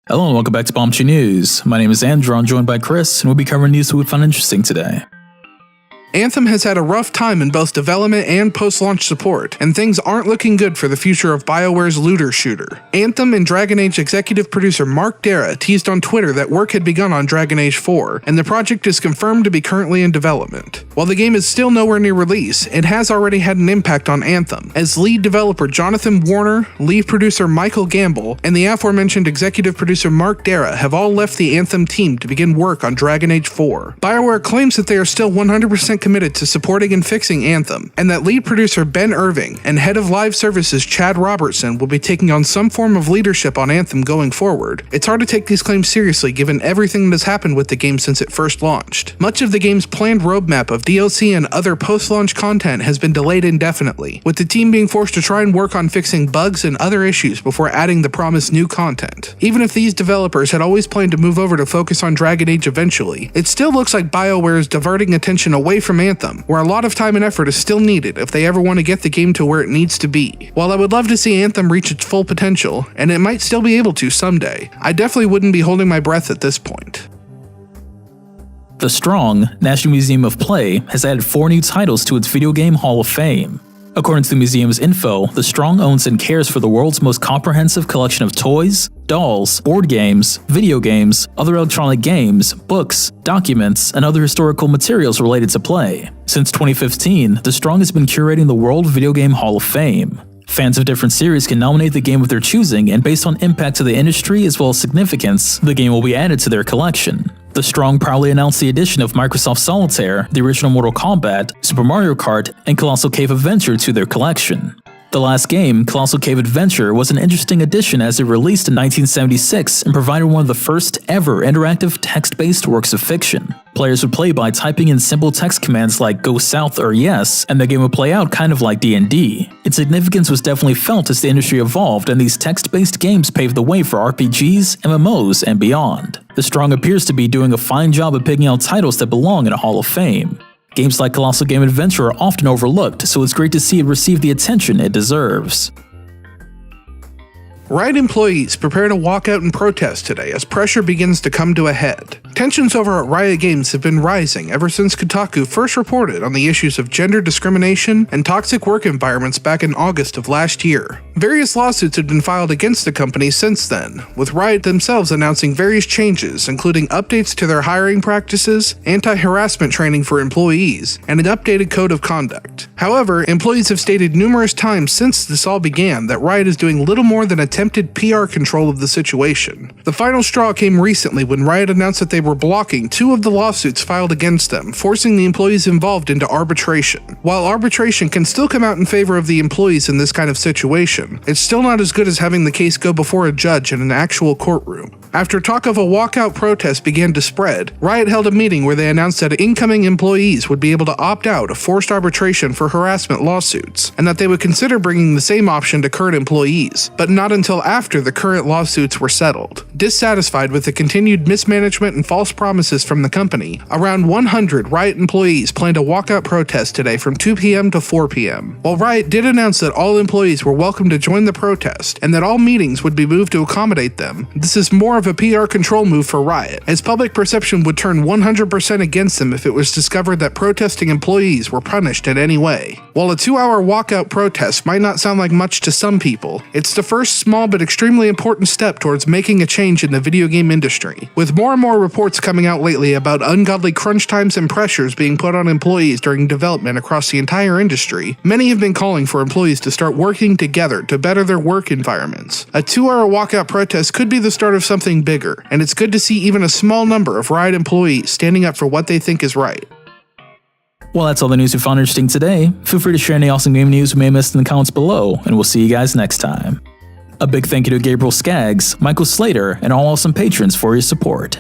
Hello and welcome back to Bombchu News. My name is Andrew, I'm joined by Chris, and we'll be covering news that we found interesting today. Anthem has had a rough time in both development and post-launch support, and things aren't looking good for the future of Bioware's looter shooter. Anthem and Dragon Age executive producer Mark Dara teased on Twitter that work had begun on Dragon Age 4, and the project is confirmed to be currently in development. While the game is still nowhere near release, it has already had an impact on Anthem, as lead developer Jonathan Warner, lead producer Michael Gamble, and the aforementioned executive producer Mark Dara have all left the Anthem team to begin work on Dragon Age 4. Bioware claims that they are still 100% committed to supporting and fixing Anthem, and that lead producer Ben Irving and head of live services Chad Robertson will be taking on some form of leadership on Anthem going forward. It's hard to take these claims seriously given everything that has happened with the game since it first launched. Much of the game's planned roadmap of DLC and other post-launch content has been delayed indefinitely, with the team being forced to try and work on fixing bugs and other issues before adding the promised new content. Even if these developers had always planned to move over to focus on Dragon Age eventually, it still looks like BioWare is diverting attention away from Anthem, where a lot of time and effort is still needed if they ever want to get the game to where it needs to be. While I would love to see Anthem reach its full potential, and it might still be able to someday, I definitely wouldn't be holding my breath at this point. The Strong National Museum of Play has added 4 new titles to its Video Game Hall of Fame. According to the museum's info, the Strong owns and cares for the world's most comprehensive collection of toys, dolls, board games, video games, other electronic games, books, documents, and other historical materials related to play. Since 2015, the Strong has been curating the World Video Game Hall of Fame. Fans of different series can nominate the game of their choosing, and based on impact to the industry as well as significance, the game will be added to their collection. The Strong proudly announced the addition of Microsoft Solitaire, the original Mortal Kombat, Super Mario Kart, and Colossal Cave Adventure to their collection. The last game, Colossal Cave Adventure, was an interesting addition as it released in 1976 and provided one of the first ever interactive text-based works of fiction. Players would play by typing in simple text commands like go south or yes, and the game would play out kind of like D&D. Its significance was definitely felt as the industry evolved, and these text-based games paved the way for RPGs, MMOs, and beyond. The Strong appears to be doing a fine job of picking out titles that belong in a Hall of Fame. Games like Colossal Game Adventure are often overlooked, so it's great to see it receive the attention it deserves. Riot employees prepare to walk out in protest today as pressure begins to come to a head. Tensions over at Riot Games have been rising ever since Kotaku first reported on the issues of gender discrimination and toxic work environments back in August of last year. Various lawsuits have been filed against the company since then, with Riot themselves announcing various changes, including updates to their hiring practices, anti-harassment training for employees, and an updated code of conduct. However, employees have stated numerous times since this all began that Riot is doing little more than attempted PR control of the situation. The final straw came recently when Riot announced that they were blocking 2 of the lawsuits filed against them, forcing the employees involved into arbitration. While arbitration can still come out in favor of the employees in this kind of situation, it's still not as good as having the case go before a judge in an actual courtroom. After talk of a walkout protest began to spread, Riot held a meeting where they announced that incoming employees would be able to opt out of forced arbitration for harassment lawsuits, and that they would consider bringing the same option to current employees, but not until after the current lawsuits were settled. Dissatisfied with the continued mismanagement and false promises from the company, around 100 Riot employees planned a walkout protest today from 2 p.m. to 4 p.m. While Riot did announce that all employees were welcome to join the protest, and that all meetings would be moved to accommodate them, this is more of a PR control move for Riot, as public perception would turn 100% against them if it was discovered that protesting employees were punished in any way. While a 2-hour walkout protest might not sound like much to some people, it's the first small but extremely important step towards making a change in the video game industry. With more and more reports coming out lately about ungodly crunch times and pressures being put on employees during development across the entire industry, many have been calling for employees to start working together to better their work environments. A 2-hour walkout protest could be the start of something bigger, and it's good to see even a small number of Riot employees standing up for what they think is right. Well, that's all the news we found interesting today. Feel free to share any awesome game news we may have missed in the comments below, and we'll see you guys next time. A big thank you to Gabriel Skaggs, Michael Slater, and all awesome patrons for your support.